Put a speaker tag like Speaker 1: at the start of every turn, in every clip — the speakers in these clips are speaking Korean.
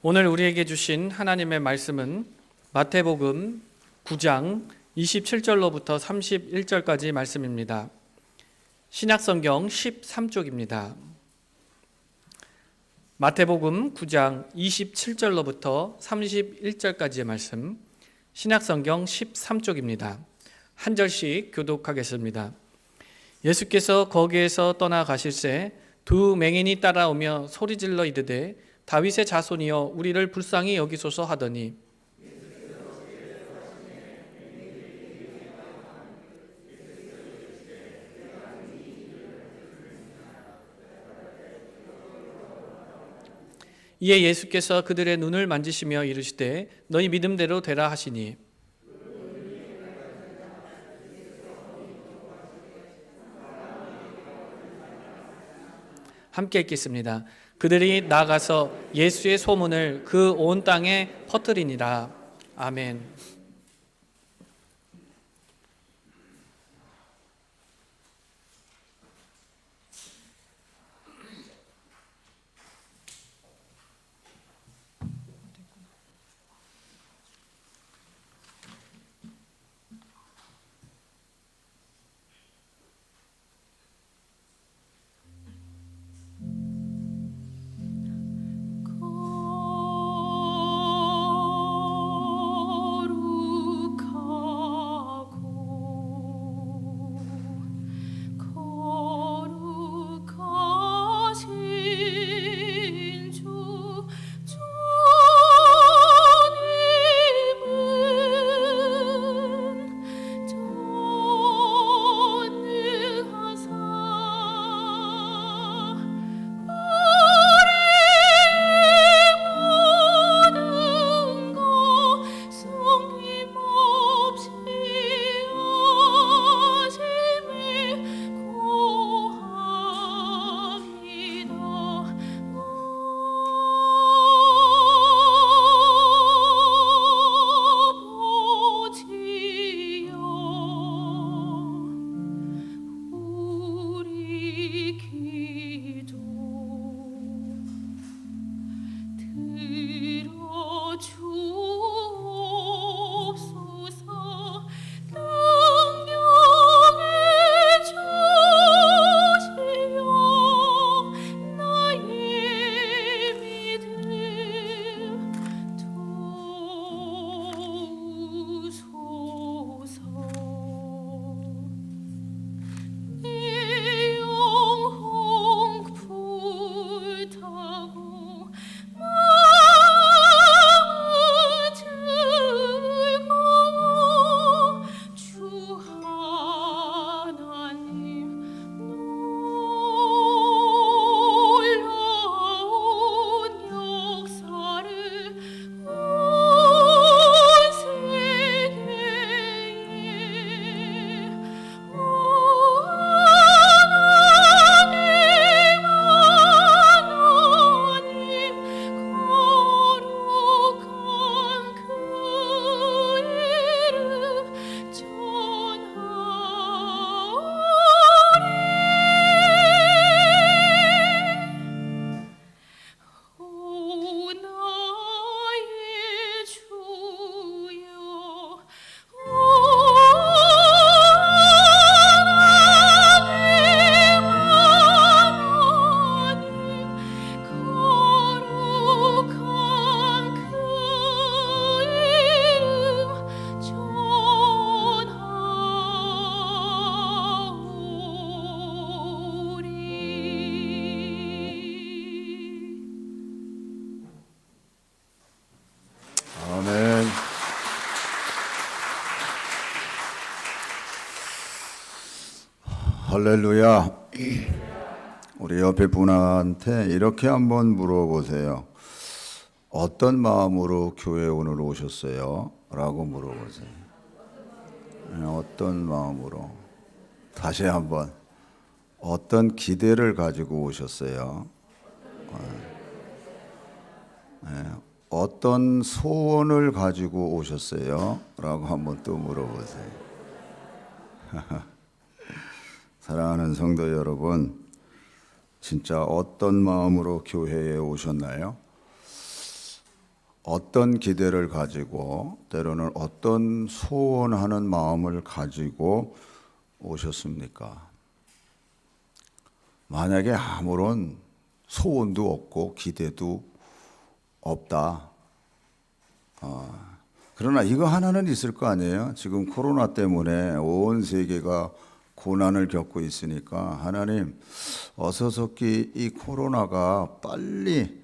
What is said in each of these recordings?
Speaker 1: 오늘 우리에게 주신 하나님의 말씀은 마태복음 9장 27절로부터 31절까지 말씀입니다. 신약성경 13쪽입니다. 마태복음 9장 27절로부터 31절까지의 말씀, 신약성경 13쪽입니다. 한 절씩 교독하겠습니다. 예수께서 거기에서 떠나가실새 두 맹인이 따라오며 소리질러 이르되 다윗의 자손이여 우리를 불쌍히 여기소서 하더니 이에 예수께서 그들의 눈을 만지시며 이르시되 너희 믿음대로 되라 하시니 함께 읽겠습니다. 그들이 나가서 예수의 소문을 그 온 땅에 퍼뜨리니라. 아멘.
Speaker 2: 할렐루야. 우리 옆에 분한테 이렇게 한번 물어보세요. 어떤 마음으로 교회 오늘 오셨어요? 라고 물어보세요. 어떤 마음으로? 다시 한번. 어떤 기대를 가지고 오셨어요? 어떤 소원을 가지고 오셨어요? 라고 한번 또 물어보세요. 사랑하는 성도 여러분, 진짜 어떤 마음으로 교회에 오셨나요? 어떤 기대를 가지고 때로는 어떤 소원하는 마음을 가지고 오셨습니까? 만약에 아무런 소원도 없고 기대도 없다. 그러나 이거 하나는 있을 거 아니에요? 지금 코로나 때문에 온 세계가 고난을 겪고 있으니까 하나님 어서서기 이 코로나가 빨리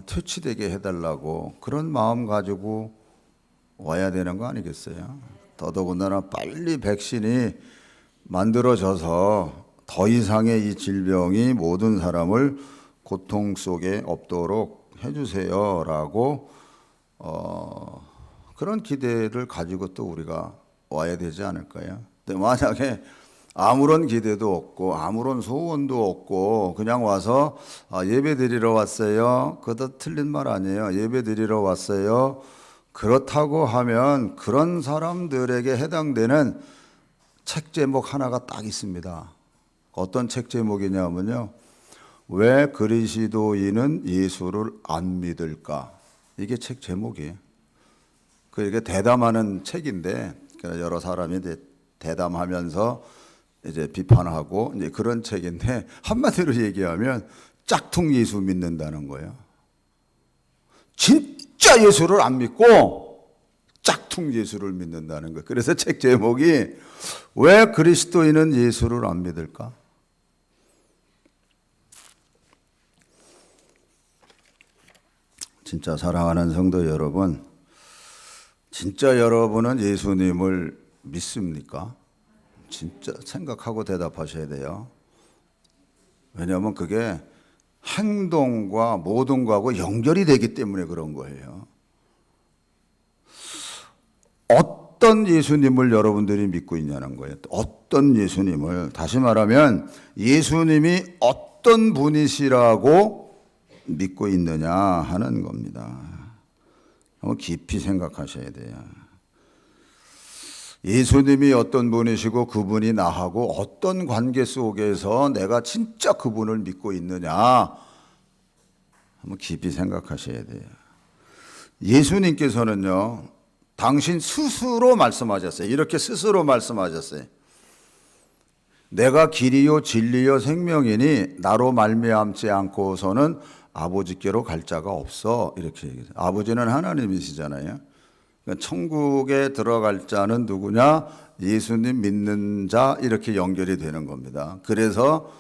Speaker 2: 퇴치되게 해달라고 그런 마음 가지고 와야 되는 거 아니겠어요? 더더군다나 빨리 백신이 만들어져서 더 이상의 이 질병이 모든 사람을 고통 속에 없도록 해주세요라고 그런 기대를 가지고 또 우리가 와야 되지 않을까요? 근데 만약에 아무런 기대도 없고 아무런 소원도 없고 그냥 와서 예배 드리러 왔어요. 그것도 틀린 말 아니에요. 예배 드리러 왔어요. 그렇다고 하면 그런 사람들에게 해당되는 책 제목 하나가 딱 있습니다. 어떤 책 제목이냐면요. 왜 그리스도인은 예수를 안 믿을까? 이게 책 제목이에요. 이게 대담하는 책인데 여러 사람이 대담하면서 이제 비판하고 이제 그런 책인데 한마디로 얘기하면 짝퉁 예수 믿는다는 거예요. 진짜 예수를 안 믿고 짝퉁 예수를 믿는다는 거예요. 그래서 책 제목이 왜 그리스도인은 예수를 안 믿을까? 진짜 사랑하는 성도 여러분, 진짜 여러분은 예수님을 믿습니까? 진짜 생각하고 대답하셔야 돼요. 왜냐하면 그게 행동과 모든 거하고 연결이 되기 때문에 그런 거예요. 어떤 예수님을 여러분들이 믿고 있냐는 거예요. 어떤 예수님을. 다시 말하면 예수님이 어떤 분이시라고 믿고 있느냐 하는 겁니다. 한번 깊이 생각하셔야 돼요. 예수님이 어떤 분이시고 그분이 나하고 어떤 관계 속에서 내가 진짜 그분을 믿고 있느냐 한번 깊이 생각하셔야 돼요. 예수님께서는요, 당신 스스로 말씀하셨어요. 이렇게 스스로 말씀하셨어요. 내가 길이요 진리요 생명이니 나로 말미암지 않고서는 아버지께로 갈 자가 없어. 이렇게 얘기해요. 아버지는 하나님이시잖아요. 그러니까 천국에 들어갈 자는 누구냐? 예수님 믿는 자, 이렇게 연결이 되는 겁니다. 그래서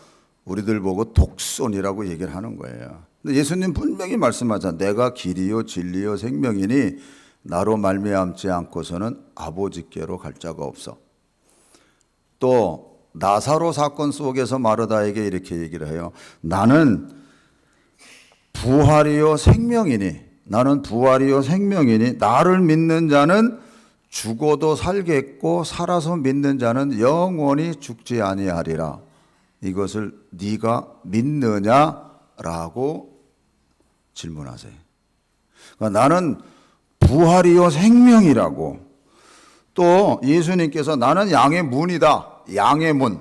Speaker 2: 우리들 보고 독손이라고 얘기를 하는 거예요. 근데 예수님 분명히 말씀하잖아요. 내가 길이요 진리요 생명이니 나로 말미암지 않고서는 아버지께로 갈 자가 없어. 또 나사로 사건 속에서 마르다에게 이렇게 얘기를 해요. 나는 부활이요 생명이니, 나는 부활이요 생명이니 나를 믿는 자는 죽어도 살겠고 살아서 믿는 자는 영원히 죽지 아니하리라. 이것을 네가 믿느냐라고 질문하세요. 그러니까 나는 부활이요 생명이라고. 또 예수님께서 나는 양의 문이다. 양의 문.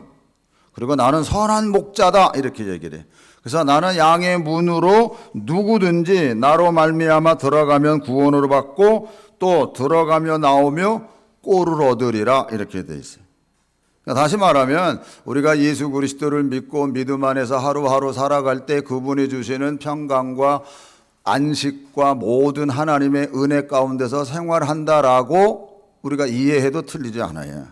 Speaker 2: 그리고 나는 선한 목자다. 이렇게 얘기를 해요. 그래서 나는 양의 문으로 누구든지 나로 말미암아 들어가면 구원을 받고 또 들어가며 나오며 꼴을 얻으리라. 이렇게 돼 있어요. 그러니까 다시 말하면 우리가 예수 그리스도를 믿고 믿음 안에서 하루하루 살아갈 때 그분이 주시는 평강과 안식과 모든 하나님의 은혜 가운데서 생활한다라고 우리가 이해해도 틀리지 않아요.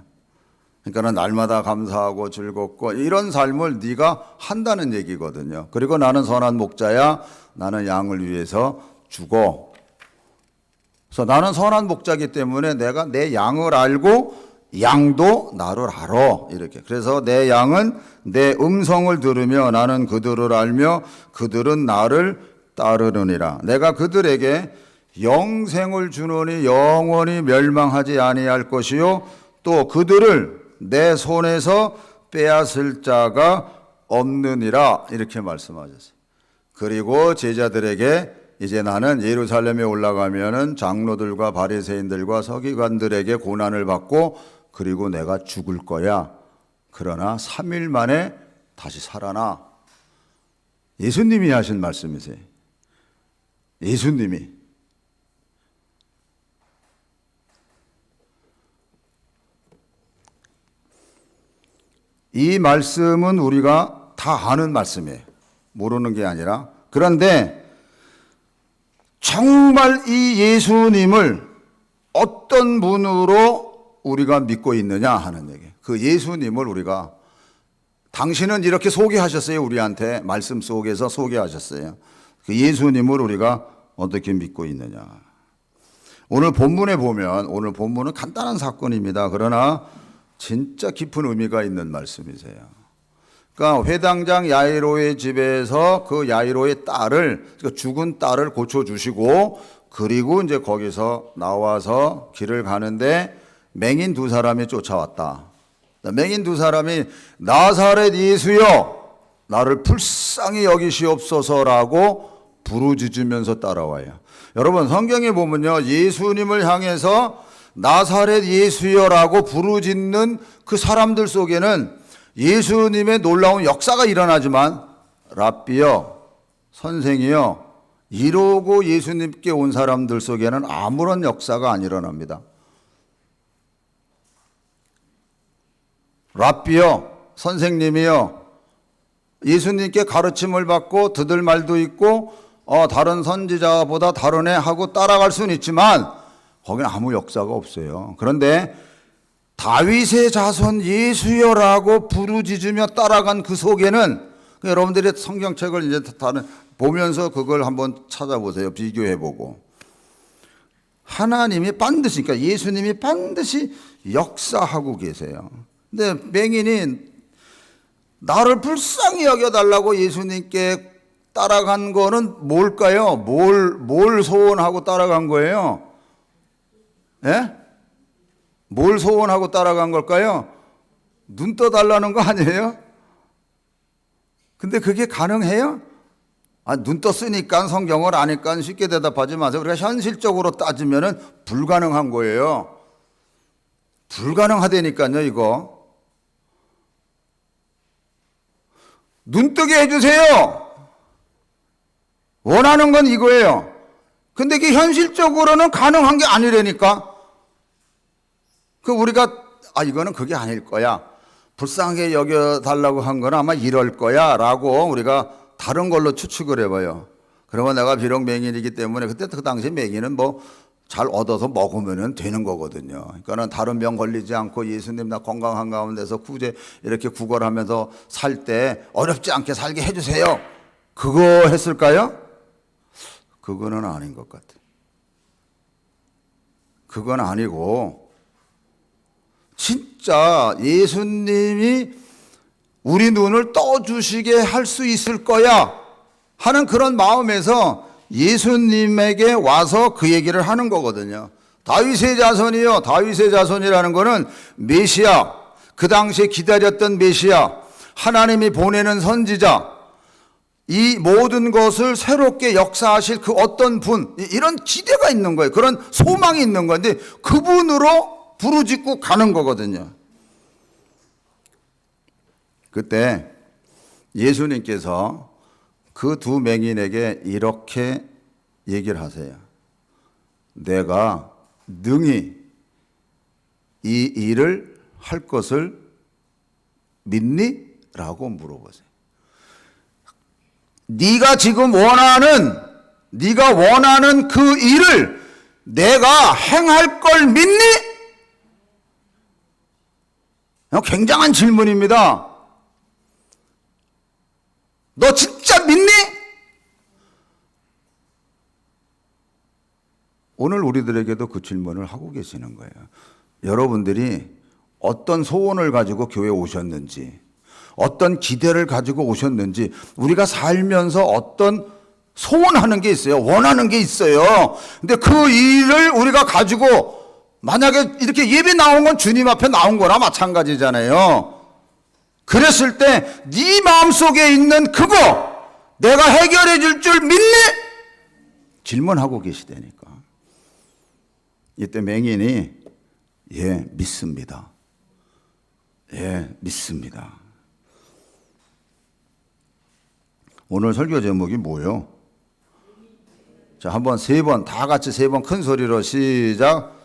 Speaker 2: 그러니까 날마다 감사하고 즐겁고 이런 삶을 네가 한다는 얘기거든요. 그리고 나는 선한 목자야. 나는 양을 위해서 죽어. 그래서 나는 선한 목자이기 때문에 내가 내 양을 알고 양도 나를 알아. 이렇게. 그래서 내 양은 내 음성을 들으며 나는 그들을 알며 그들은 나를 따르느니라. 내가 그들에게 영생을 주노니 영원히 멸망하지 아니할 것이요 또 그들을 내 손에서 빼앗을 자가 없느니라. 이렇게 말씀하셨어요. 그리고 제자들에게 이제 나는 예루살렘에 올라가면은 장로들과 바리새인들과 서기관들에게 고난을 받고 그리고 내가 죽을 거야. 그러나 3일 만에 다시 살아나. 예수님이 하신 말씀이세요. 예수님이. 이 말씀은 우리가 다 아는 말씀이에요. 모르는 게 아니라. 그런데 정말 이 예수님을 어떤 분으로 우리가 믿고 있느냐 하는 얘기예요. 그 예수님을 우리가, 당신은 이렇게 소개하셨어요. 우리한테 말씀 속에서 소개하셨어요. 그 예수님을 우리가 어떻게 믿고 있느냐. 오늘 본문에 보면, 오늘 본문은 간단한 사건입니다. 그러나 진짜 깊은 의미가 있는 말씀이세요. 그러니까 회당장 야이로의 집에서 그 야이로의 딸을, 그러니까 죽은 딸을 고쳐주시고, 그리고 이제 거기서 나와서 길을 가는데 맹인 두 사람이 쫓아왔다. 맹인 두 사람이 나사렛 예수여 나를 불쌍히 여기시옵소서라고 부르짖으면서 따라와요. 여러분 성경에 보면요, 예수님을 향해서 나사렛 예수여라고 부르짖는 그 사람들 속에는 예수님의 놀라운 역사가 일어나지만 랍비여, 선생이여 이러고 예수님께 온 사람들 속에는 아무런 역사가 안 일어납니다. 랍비여, 선생님이여, 예수님께 가르침을 받고 듣을 말도 있고 다른 선지자보다 다르네 하고 따라갈 수는 있지만 거기는 아무 역사가 없어요. 그런데 다윗의 자손 예수여라고 부르짖으며 따라간 그 속에는, 여러분들이 성경책을 이제 다른 보면서 그걸 한번 찾아보세요. 비교해보고. 하나님이 반드시, 그러니까 예수님이 반드시 역사하고 계세요. 근데 맹인이 나를 불쌍히 여겨달라고 예수님께 따라간 거는 뭘까요? 뭘 소원하고 따라간 거예요? 예? 뭘 소원하고 따라간 걸까요? 눈 떠달라는 거 아니에요? 근데 그게 가능해요? 눈 떴으니까 성경을 아니까 쉽게 대답하지 마세요. 우리가 현실적으로 따지면은 불가능한 거예요. 불가능하다니까요, 이거. 눈 뜨게 해주세요. 원하는 건 이거예요. 근데 이게 현실적으로는 가능한 게 아니라니까. 우리가 이거는 그게 아닐 거야. 불쌍하게 여겨달라고 한 건 아마 이럴 거야 라고 우리가 다른 걸로 추측을 해봐요. 그러면 내가 비록 맹인이기 때문에, 그때 그 당시 맹인은 뭐 잘 얻어서 먹으면 되는 거거든요. 그러니까는 다른 병 걸리지 않고 예수님 나 건강한 가운데서 구제 이렇게 구걸하면서 살 때 어렵지 않게 살게 해주세요. 그거 했을까요? 그거는 아닌 것 같아요. 그건 아니고 진짜 예수님이 우리 눈을 떠주시게 할 수 있을 거야 하는 그런 마음에서 예수님에게 와서 그 얘기를 하는 거거든요. 다윗의 자손이요. 다윗의 자손이라는 거는 메시아, 그 당시에 기다렸던 메시아, 하나님이 보내는 선지자, 이 모든 것을 새롭게 역사하실 그 어떤 분, 이런 기대가 있는 거예요. 그런 소망이 있는 건데 그분으로 부르짖고 가는 거거든요. 그때 예수님께서 그 두 맹인에게 이렇게 얘기를 하세요. 내가 능히 이 일을 할 것을 믿니? 라고 물어보세요. 네가 지금 네가 원하는 그 일을 내가 행할 걸 믿니? 굉장한 질문입니다. 너 진짜 믿니? 오늘 우리들에게도 그 질문을 하고 계시는 거예요. 여러분들이 어떤 소원을 가지고 교회에 오셨는지, 어떤 기대를 가지고 오셨는지, 우리가 살면서 어떤 소원하는 게 있어요. 원하는 게 있어요. 근데 그 일을 우리가 가지고 만약에 이렇게 예배 나온 건 주님 앞에 나온 거나 마찬가지잖아요. 그랬을 때 네 마음속에 있는 그거 내가 해결해 줄 줄 믿니? 질문하고 계시다니까. 이때 맹인이 예, 믿습니다. 예, 믿습니다. 오늘 설교 제목이 뭐예요? 자, 한번 세 번, 다 같이 세 번 큰 소리로 시작.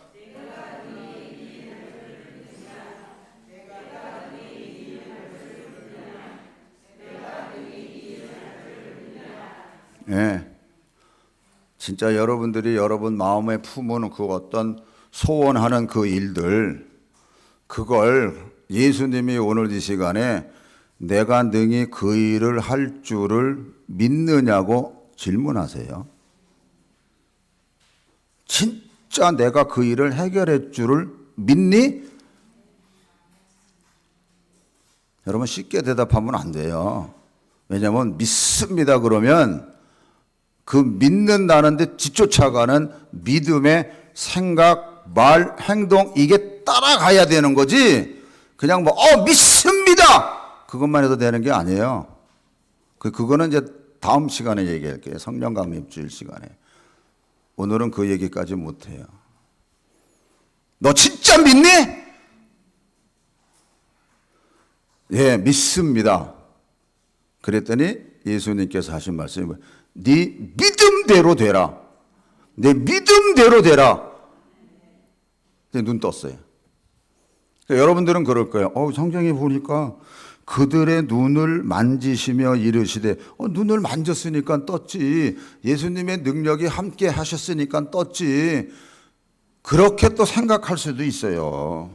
Speaker 2: 진짜 여러분들이 여러분 마음에 품은 그 어떤 소원하는 그 일들, 그걸 예수님이 오늘 이 시간에 내가 능히 그 일을 할 줄을 믿느냐고 질문하세요. 진짜 내가 그 일을 해결할 줄을 믿니? 여러분 쉽게 대답하면 안 돼요. 왜냐하면 믿습니다 그러면 그 믿는다는데 뒤쫓아가는 믿음의 생각, 말, 행동 이게 따라가야 되는 거지. 그냥 믿습니다 그것만 해도 되는 게 아니에요. 그거는 이제 다음 시간에 얘기할게요. 성령 강림 주일 시간에. 오늘은 그 얘기까지 못해요. 너 진짜 믿니? 예, 믿습니다. 그랬더니 예수님께서 하신 말씀이 뭐예요? 네 믿음대로 되라. 내 믿음대로 되라. 눈 떴어요. 그러니까 여러분들은 그럴 거예요. 성경에 보니까 그들의 눈을 만지시며 이르시되 눈을 만졌으니까 떴지. 예수님의 능력이 함께 하셨으니까 떴지. 그렇게 또 생각할 수도 있어요.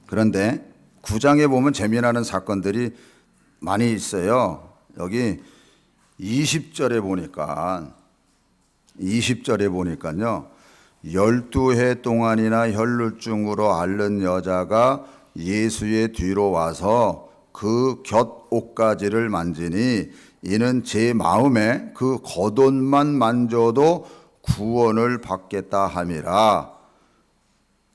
Speaker 2: 그런데 9장에 보면 재미나는 사건들이 많이 있어요. 여기 20절에 보니까요. 12해 동안이나 혈루증으로 앓는 여자가 예수의 뒤로 와서 그 곁 옷가지를 만지니 이는 제 마음에 그 겉옷만 만져도 구원을 받겠다 함이라.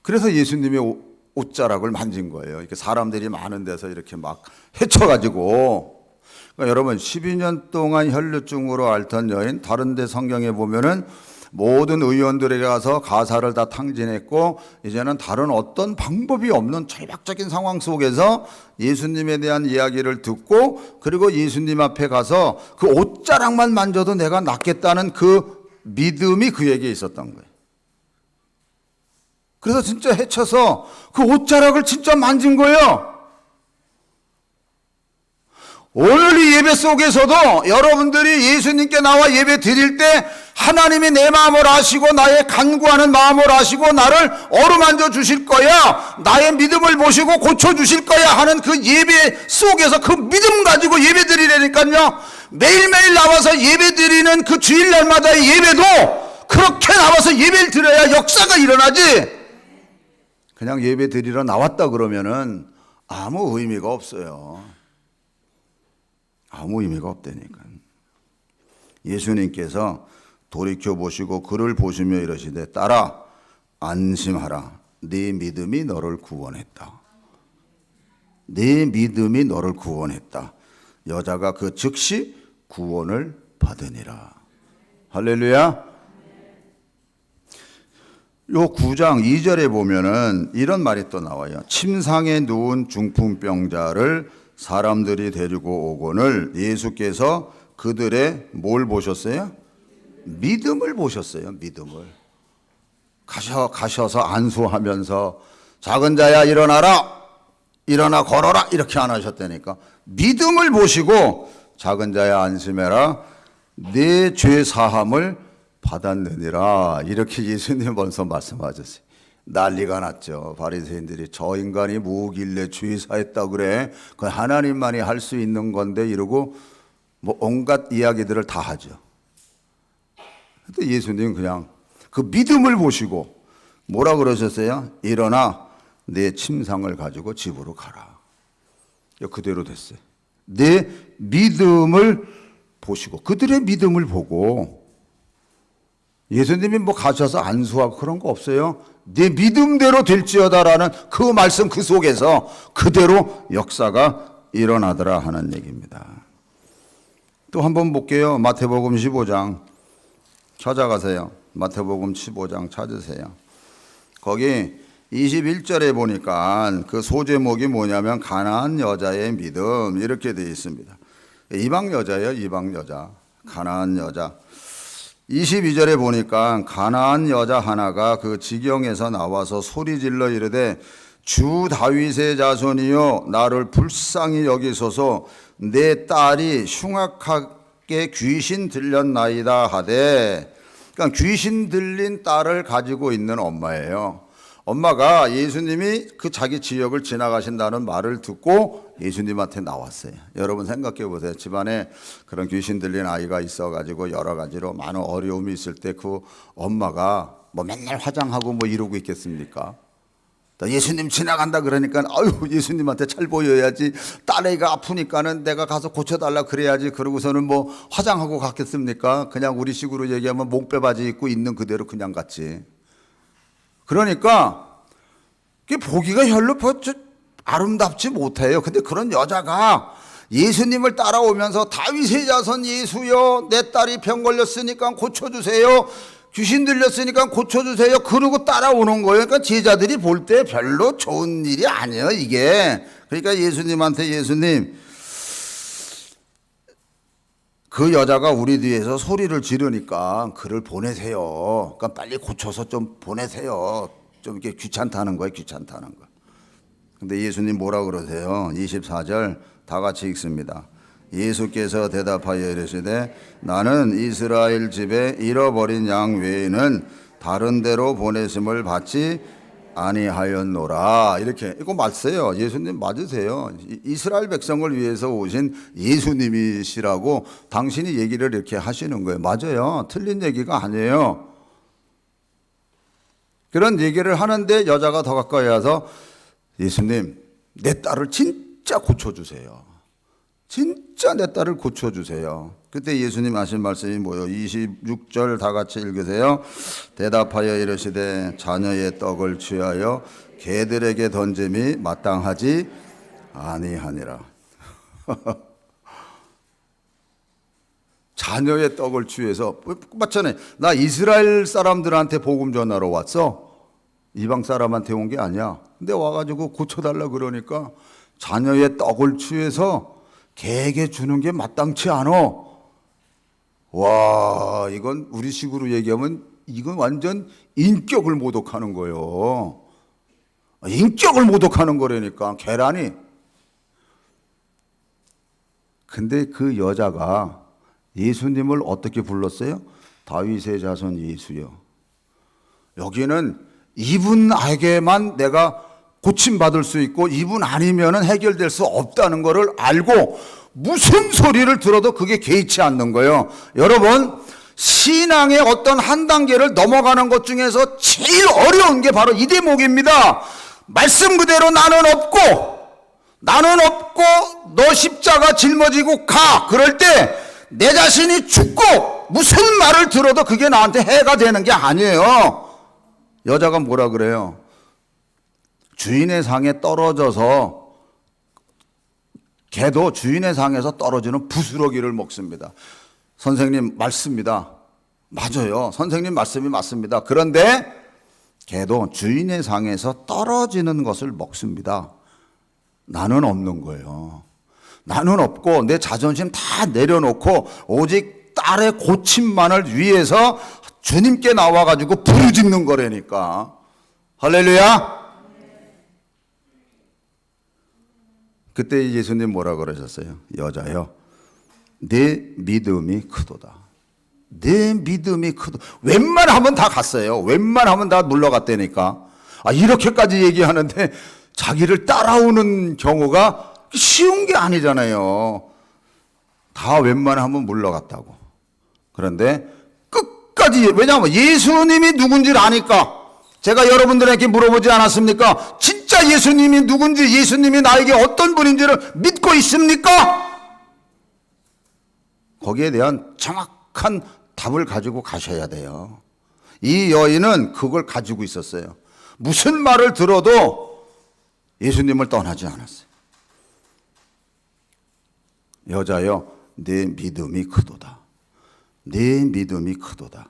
Speaker 2: 그래서 예수님의 옷자락을 만진 거예요. 이렇게 사람들이 많은 데서 이렇게 막 헤쳐가지고. 그러니까 여러분 12년 동안 혈루증으로 앓던 여인, 다른 데 성경에 보면은 모든 의원들에게 가서 가사를 다 탕진했고 이제는 다른 어떤 방법이 없는 절박적인 상황 속에서 예수님에 대한 이야기를 듣고 그리고 예수님 앞에 가서 그 옷자락만 만져도 내가 낫겠다는 그 믿음이 그에게 있었던 거예요. 그래서 진짜 헤쳐서 그 옷자락을 진짜 만진 거예요. 오늘 이 예배 속에서도 여러분들이 예수님께 나와 예배 드릴 때 하나님이 내 마음을 아시고 나의 간구하는 마음을 아시고 나를 어루만져 주실 거야, 나의 믿음을 보시고 고쳐 주실 거야 하는 그 예배 속에서 그 믿음 가지고 예배 드리라니까요. 매일매일 나와서 예배 드리는 그 주일날마다의 예배도 그렇게 나와서 예배를 드려야 역사가 일어나지. 그냥 예배 드리러 나왔다 그러면은 아무 의미가 없어요. 아무 의미가 없다니까. 예수님께서 돌이켜 보시고 그를 보시며 이러시되 딸아 안심하라. 네 믿음이 너를 구원했다. 네 믿음이 너를 구원했다. 여자가 그 즉시 구원을 받으니라. 할렐루야. 요 9장 2절에 보면은 이런 말이 또 나와요. 침상에 누운 중풍병자를 사람들이 데리고 오거늘 예수께서 그들의 뭘 보셨어요? 믿음을 보셨어요. 믿음을. 가셔서 안수하면서 작은 자야 일어나라, 일어나 걸어라 이렇게 안 하셨다니까. 믿음을 보시고 작은 자야 안심해라, 내 죄 사함을 받았느니라 이렇게 예수님 벌써 말씀하셨어요. 난리가 났죠. 바리새인들이 저 인간이 뭐길래 죄 사했다 그래? 그 하나님만이 할 수 있는 건데 이러고 온갖 이야기들을 다 하죠. 근데 예수님 그냥 그 믿음을 보시고 뭐라 그러셨어요? 일어나 내 침상을 가지고 집으로 가라. 그대로 됐어요. 내 믿음을 보시고 그들의 믿음을 보고 예수님이 가셔서 안수하고 그런 거 없어요. 내 믿음대로 될지어다라는 그 말씀 그 속에서 그대로 역사가 일어나더라 하는 얘기입니다. 또 한번 볼게요. 마태복음 15장 찾아가세요. 마태복음 15장 찾으세요. 거기 21절에 보니까 그 소제목이 뭐냐면 가나안 여자의 믿음 이렇게 되어 있습니다. 이방 여자예요. 이방 여자. 가나안 여자. 22절에 보니까 가나안 여자 하나가 그 지경에서 나와서 소리질러 이르되 주 다윗의 자손이여 나를 불쌍히 여기소서. 내 딸이 흉악하게 귀신 들렸나이다 하되, 그러니까 귀신 들린 딸을 가지고 있는 엄마예요. 엄마가 예수님이 그 자기 지역을 지나가신다는 말을 듣고 예수님한테 나왔어요. 여러분 생각해 보세요. 집안에 그런 귀신 들린 아이가 있어가지고 여러 가지로 많은 어려움이 있을 때 그 엄마가 뭐 맨날 화장하고 뭐 이러고 있겠습니까? 예수님 지나간다 그러니까 아유 예수님한테 잘 보여야지, 딸애가 아프니까는 내가 가서 고쳐달라 그래야지, 그러고서는 뭐 화장하고 갔겠습니까? 그냥 우리 식으로 얘기하면 목빼바지 입고 있는 그대로 그냥 갔지. 그러니까 그게 보기가 별로 아름답지 못해요. 근데 그런 여자가 예수님을 따라오면서 다윗의 자손 예수여 내 딸이 병 걸렸으니까 고쳐주세요, 귀신 들렸으니까 고쳐주세요, 그러고 따라오는 거예요. 그러니까 제자들이 볼 때 별로 좋은 일이 아니에요 이게. 그러니까 예수님한테 예수님, 그 여자가 우리 뒤에서 소리를 지르니까 그를 보내세요. 그러니까 빨리 고쳐서 좀 보내세요. 좀 이렇게 귀찮다는 거예요, 귀찮다는 거. 근데 예수님 뭐라 그러세요? 24절 다 같이 읽습니다. 예수께서 대답하여 이르시되 나는 이스라엘 집에 잃어버린 양 외에는 다른 데로 보내심을 받지 아니하였노라. 이렇게 이거 맞어요. 예수님 맞으세요. 이스라엘 백성을 위해서 오신 예수님이시라고 당신이 얘기를 이렇게 하시는 거예요. 맞아요. 틀린 얘기가 아니에요. 그런 얘기를 하는데 여자가 더 가까이 와서 예수님 내 딸을 진짜 고쳐주세요. 진짜 내 딸을 고쳐주세요. 그때 예수님 하신 말씀이 뭐예요? 26절 다 같이 읽으세요. 대답하여 이르시되 자녀의 떡을 취하여 개들에게 던짐이 마땅하지 아니하니라. 자녀의 떡을 취해서 맞잖아요. 나 이스라엘 사람들한테 복음 전하러 왔어. 이방 사람한테 온 게 아니야. 근데 와가지고 고쳐달라 그러니까 자녀의 떡을 취해서 개에게 주는 게 마땅치 않어. 와, 이건 우리 식으로 얘기하면 이건 완전 인격을 모독하는 거예요. 인격을 모독하는 거라니까, 계란이. 근데 그 여자가 예수님을 어떻게 불렀어요? 다윗의 자손 예수여. 여기는 이분에게만 내가 고침받을 수 있고 이분 아니면은 해결될 수 없다는 것을 알고 무슨 소리를 들어도 그게 개의치 않는 거예요. 여러분, 신앙의 어떤 한 단계를 넘어가는 것 중에서 제일 어려운 게 바로 이 대목입니다. 말씀 그대로 나는 없고 너 십자가 짊어지고 가. 그럴 때 내 자신이 죽고 무슨 말을 들어도 그게 나한테 해가 되는 게 아니에요. 여자가 뭐라 그래요? 주인의 상에 떨어져서, 개도 주인의 상에서 떨어지는 부스러기를 먹습니다. 선생님 맞습니다. 맞아요. 선생님 말씀이 맞습니다. 그런데 개도 주인의 상에서 떨어지는 것을 먹습니다. 나는 없는 거예요. 나는 없고 내 자존심 다 내려놓고 오직 딸의 고침만을 위해서 주님께 나와가지고 부르짖는 거라니까. 할렐루야. 그때 예수님 뭐라 그러셨어요? 여자여, 내 믿음이 크도다. 내 믿음이 크도다. 웬만하면 다 갔어요. 웬만하면 다 물러갔다니까. 이렇게까지 얘기하는데 자기를 따라오는 경우가 쉬운 게 아니잖아요. 다 웬만하면 물러갔다고. 그런데 끝까지, 왜냐하면 예수님이 누군지를 아니까. 제가 여러분들에게 물어보지 않았습니까? 진짜 예수님이 누군지, 예수님이 나에게 어떤 분인지를 믿고 있습니까? 거기에 대한 정확한 답을 가지고 가셔야 돼요. 이 여인은 그걸 가지고 있었어요. 무슨 말을 들어도 예수님을 떠나지 않았어요. 여자여, 내 믿음이 크도다. 내 믿음이 크도다.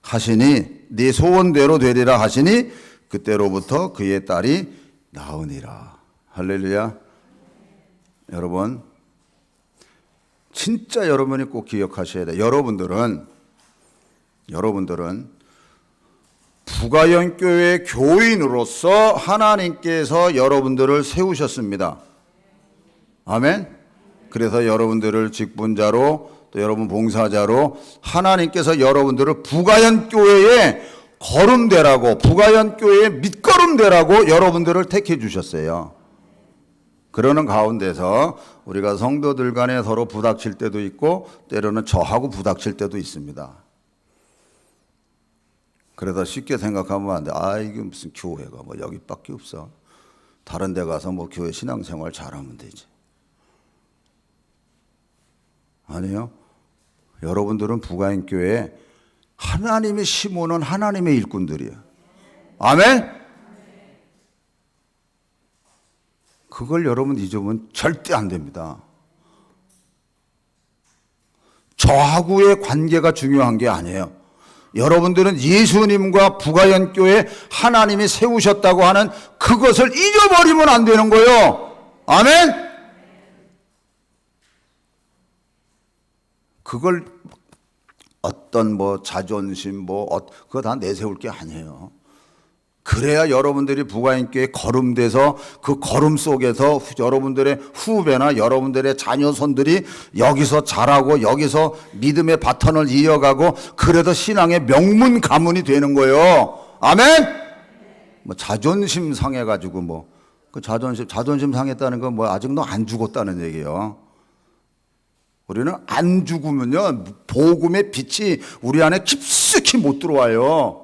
Speaker 2: 하시니 네 소원대로 되리라 하시니 그때로부터 그의 딸이 나으니라. 할렐루야. 여러분, 진짜 여러분이 꼭 기억하셔야 돼요. 여러분들은 부가연교회 교인으로서 하나님께서 여러분들을 세우셨습니다. 아멘. 그래서 여러분들을 직분자로 또 여러분 봉사자로 하나님께서 여러분들을 부가연교회의 걸음되라고, 부가연교회의 밑거름되라고 여러분들을 택해 주셨어요. 그러는 가운데서 우리가 성도들 간에 서로 부닥칠 때도 있고 때로는 저하고 부닥칠 때도 있습니다. 그래서 쉽게 생각하면 안 돼. 아, 이게 무슨 교회가 뭐 여기밖에 없어. 다른 데 가서 뭐 교회 신앙생활 잘하면 되지. 아니요. 여러분들은 부가인교회에 하나님이 심어놓은 하나님의 일꾼들이에요. 아멘? 그걸 여러분 잊으면 절대 안 됩니다. 저하고의 관계가 중요한 게 아니에요. 여러분들은 예수님과 부가연교회 하나님이 세우셨다고 하는 그것을 잊어버리면 안 되는 거예요. 아멘? 그걸 어떤 뭐 자존심 그거 다 내세울 게 아니에요. 그래야 여러분들이 부가인교회에 거름돼서 그 거름 속에서 여러분들의 후배나 여러분들의 자녀손들이 여기서 자라고 여기서 믿음의 바턴을 이어가고 그래도 신앙의 명문 가문이 되는 거예요. 아멘? 뭐 자존심 상해가지고 그 자존심 상했다는 건 아직도 안 죽었다는 얘기예요. 우리는 안 죽으면요 복음의 빛이 우리 안에 깊숙이 못 들어와요.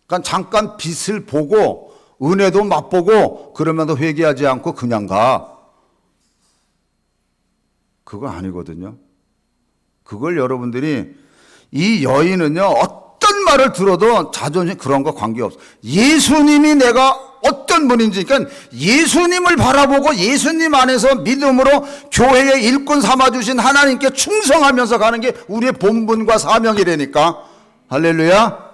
Speaker 2: 그러니까 잠깐 빛을 보고 은혜도 맛보고 그러면서 회개하지 않고 그냥 가. 그거 아니거든요. 그걸 여러분들이 이 여인은요 어떤 말을 들어도 자존심 그런 거 관계없어. 예수님이 내가 어떤 분인지 그러니까 예수님을 바라보고 예수님 안에서 믿음으로 교회의 일꾼 삼아주신 하나님께 충성하면서 가는 게 우리의 본분과 사명이라니까. 할렐루야.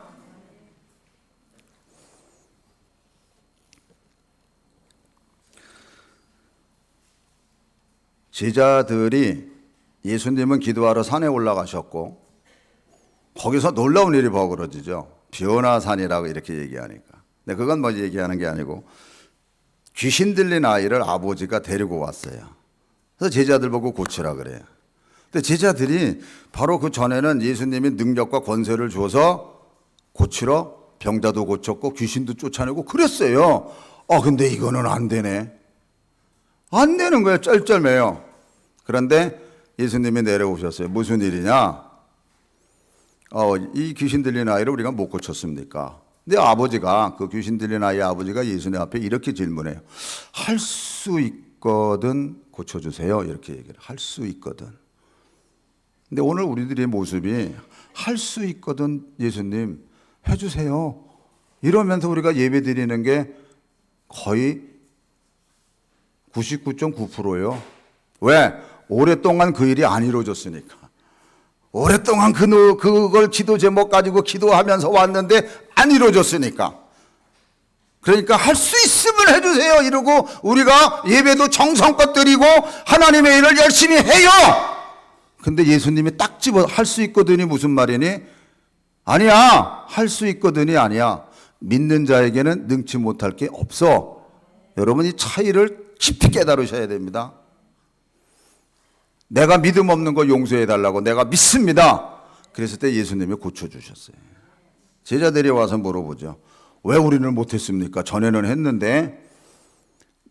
Speaker 2: 제자들이 예수님은 기도하러 산에 올라가셨고 거기서 놀라운 일이 벌어지죠. 변화산이라고 이렇게 얘기하니까. 근데 그건 얘기하는 게 아니고 귀신 들린 아이를 아버지가 데리고 왔어요. 그래서 제자들 보고 고치라 그래요. 근데 제자들이 바로 그 전에는 예수님이 능력과 권세를 줘서 고치러 병자도 고쳤고 귀신도 쫓아내고 그랬어요. 근데 이거는 안 되네. 안 되는 거예요. 쩔쩔매요. 그런데 예수님이 내려오셨어요. 무슨 일이냐? 이 귀신 들린 아이를 우리가 못 고쳤습니까? 근데 아버지가 그 귀신 들린 아이의 아버지가 예수님 앞에 이렇게 질문해요. 할 수 있거든 고쳐주세요. 이렇게 얘기를 할 수 있거든. 근데 오늘 우리들의 모습이 할 수 있거든 예수님 해주세요. 이러면서 우리가 예배 드리는 게 거의 99.9%예요. 왜? 오랫동안 그 일이 안 이루어졌으니까. 오랫동안 그걸 기도 제목 가지고 기도하면서 왔는데 안 이루어졌으니까. 그러니까 할 수 있으면 해주세요 이러고 우리가 예배도 정성껏 드리고 하나님의 일을 열심히 해요. 근데 예수님이 딱 집어 할 수 있거든이 무슨 말이니? 아니야. 할 수 있거든이 아니야. 믿는 자에게는 능치 못할 게 없어. 여러분 이 차이를 깊이 깨달으셔야 됩니다. 내가 믿음 없는 거 용서해달라고 내가 믿습니다. 그랬을 때 예수님이 고쳐주셨어요. 제자들이 와서 물어보죠. 왜 우리는 못했습니까? 전에는 했는데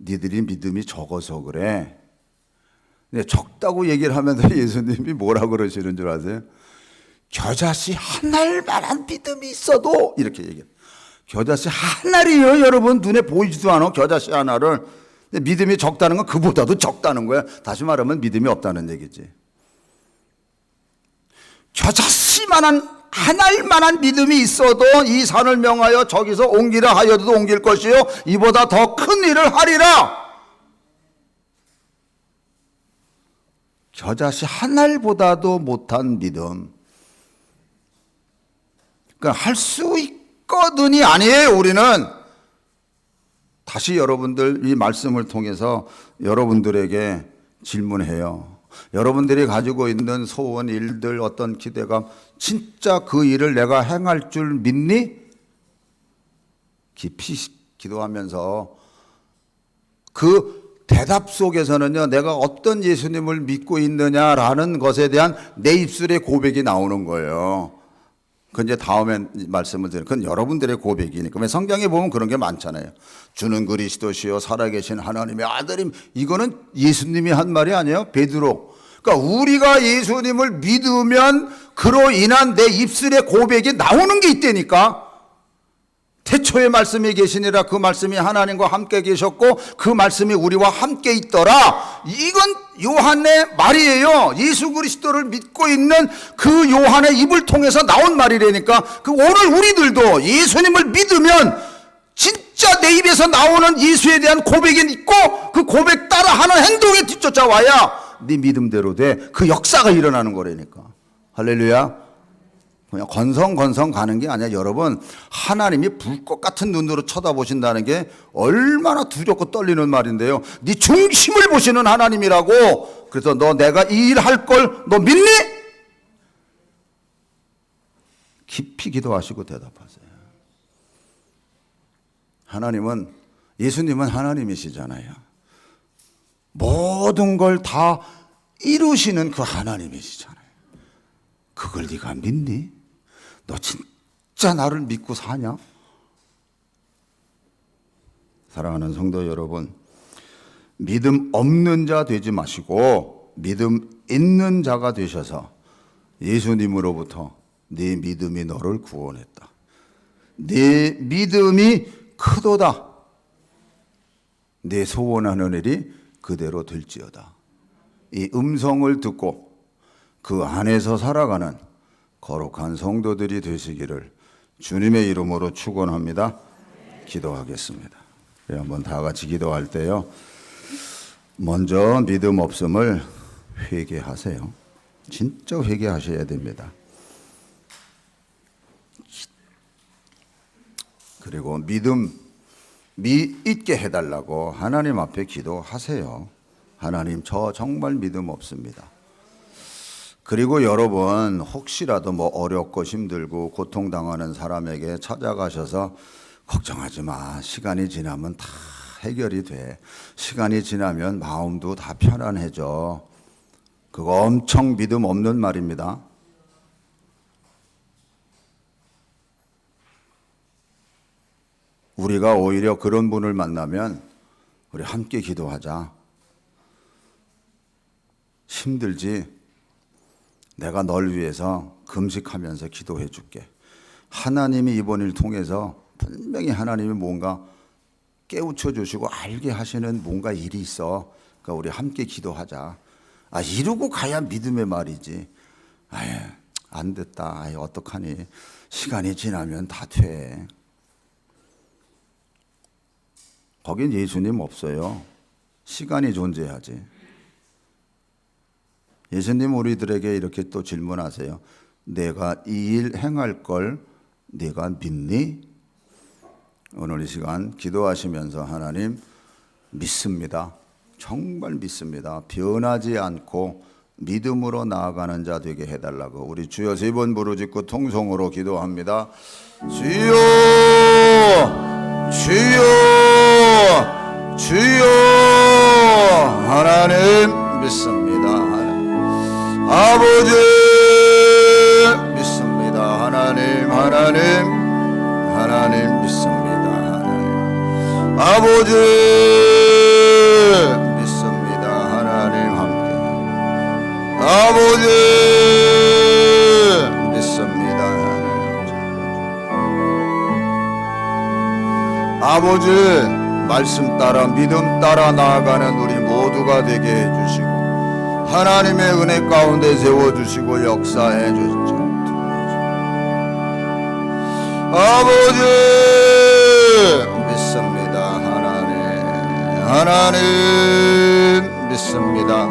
Speaker 2: 니들이 믿음이 적어서 그래. 근데 적다고 얘기를 하면서 예수님이 뭐라고 그러시는 줄 아세요? 겨자씨 한 알만한 믿음이 있어도 이렇게 얘기해요. 겨자씨 한 알이에요. 여러분 눈에 보이지도 않아 겨자씨 하나를. 근데 믿음이 적다는 건 그보다도 적다는 거야. 다시 말하면 믿음이 없다는 얘기지. 겨자씨만한 한 알만한 믿음이 있어도 이 산을 명하여 저기서 옮기라 하여도 옮길 것이요 이보다 더 큰 일을 하리라. 겨자씨 한 알보다도 못한 믿음. 그러니까 할 수 있거든이 아니에요. 우리는 다시 여러분들 이 말씀을 통해서 여러분들에게 질문해요. 여러분들이 가지고 있는 소원, 일들, 어떤 기대감, 진짜 그 일을 내가 행할 줄 믿니? 깊이 기도하면서 그 대답 속에서는요, 내가 어떤 예수님을 믿고 있느냐라는 것에 대한 내 입술의 고백이 나오는 거예요. 그 이제 다음에 말씀을 드리는 그건 여러분들의 고백이니까. 성경에 보면 그런 게 많잖아요. 주는 그리스도시요 살아계신 하나님의 아들임. 이거는 예수님이 한 말이 아니에요. 베드로. 그러니까 우리가 예수님을 믿으면 그로 인한 내 입술의 고백이 나오는 게 있다니까. 태초에 말씀이 계시니라. 그 말씀이 하나님과 함께 계셨고 그 말씀이 우리와 함께 있더라. 이건 요한의 말이에요. 예수 그리스도를 믿고 있는 그 요한의 입을 통해서 나온 말이라니까. 그 오늘 우리들도 예수님을 믿으면 진짜 내 입에서 나오는 예수에 대한 고백이 있고 그 고백 따라 하는 행동에 뒤쫓아와야 네 믿음대로 돼. 그 역사가 일어나는 거라니까. 할렐루야. 그냥 건성 가는 게 아니야. 여러분, 하나님이 불꽃 같은 눈으로 쳐다보신다는 게 얼마나 두렵고 떨리는 말인데요. 네 중심을 보시는 하나님이라고. 그래서 너 내가 이 일 할 걸 너 믿니? 깊이 기도하시고 대답하세요. 하나님은, 예수님은 하나님이시잖아요. 모든 걸 다 이루시는 그 하나님이시잖아요. 그걸 네가 믿니? 너 진짜 나를 믿고 사냐? 사랑하는 성도 여러분, 믿음 없는 자 되지 마시고 믿음 있는 자가 되셔서 예수님으로부터 네 믿음이 너를 구원했다. 네 믿음이 크도다. 내 소원하는 일이 그대로 될지어다. 이 음성을 듣고 그 안에서 살아가는 거룩한 성도들이 되시기를 주님의 이름으로 축원합니다. 기도하겠습니다. 한번 다 같이 기도할 때요, 먼저 믿음 없음을 회개하세요. 진짜 회개하셔야 됩니다. 그리고 믿음이 있게 해달라고 하나님 앞에 기도하세요. 하나님, 저 정말 믿음 없습니다. 그리고 여러분, 혹시라도 어렵고 힘들고 고통당하는 사람에게 찾아가셔서 걱정하지 마. 시간이 지나면 다 해결이 돼. 시간이 지나면 마음도 다 편안해져. 그거 엄청 믿음 없는 말입니다. 우리가 오히려 그런 분을 만나면 우리 함께 기도하자. 힘들지? 내가 널 위해서 금식하면서 기도해 줄게. 하나님이 이번 일 통해서 분명히 하나님이 뭔가 깨우쳐 주시고 알게 하시는 뭔가 일이 있어. 그러니까 우리 함께 기도하자. 이루고 가야 믿음의 말이지. 안 됐다. 어떡하니. 시간이 지나면 다 돼. 거긴 예수님 없어요. 시간이 존재하지. 예수님 우리들에게 이렇게 또 질문하세요. 내가 이 일 행할 걸 네가 믿니? 오늘 이 시간 기도하시면서 하나님, 믿습니다. 정말 믿습니다. 변하지 않고 믿음으로 나아가는 자 되게 해달라고 우리 주여 3번 부르짖고 통성으로 기도합니다. 주여, 주여, 주여. 하나님 믿습니다. 아버지 믿습니다. 하나님, 하나님, 하나님 믿습니다. 하나님, 아버지 믿습니다. 하나님 함께, 아버지 믿습니다. 하나님, 아버지 말씀 따라 믿음 따라 나아가는 우리 모두가 되게 해주시고 하나님의 은혜 가운데 세워주시고 역사해 주시죠. 아버지 믿습니다. 하나님, 하나님 믿습니다.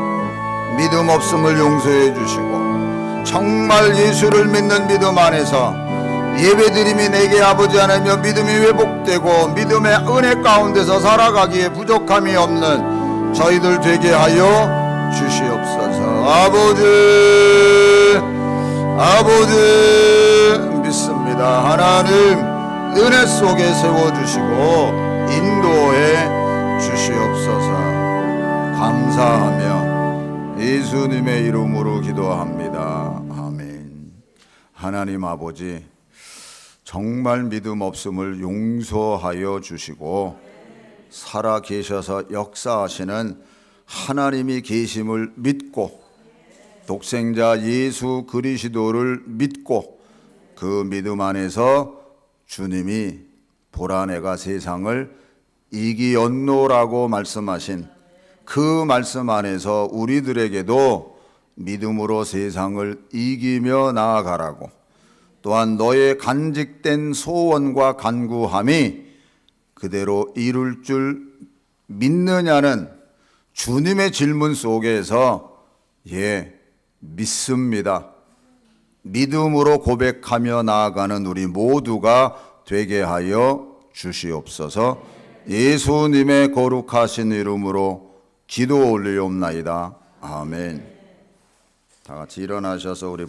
Speaker 2: 믿음 없음을 용서해 주시고 정말 예수를 믿는 믿음 안에서 예배드림이 내게 아버지 하나님 믿음이 회복되고 믿음의 은혜 가운데서 살아가기에 부족함이 없는 저희들 되게 하여 주시옵소서. 아버지, 아버지 믿습니다. 하나님 은혜 속에 세워주시고 인도해 주시옵소서. 감사하며 예수님의 이름으로 기도합니다. 아멘. 하나님 아버지, 정말 믿음 없음을 용서하여 주시고 살아 계셔서 역사하시는 하나님이 계심을 믿고 독생자 예수 그리스도를 믿고 그 믿음 안에서 주님이 보라 내가 세상을 이기었노라고 말씀하신 그 말씀 안에서 우리들에게도 믿음으로 세상을 이기며 나아가라고, 또한 너의 간직된 소원과 간구함이 그대로 이룰 줄 믿느냐는 주님의 질문 속에서 믿습니다. 믿음으로 고백하며 나아가는 우리 모두가 되게 하여 주시옵소서. 예수님의 거룩하신 이름으로 기도 올리옵나이다. 아멘. 다 같이 일어나셔서 우리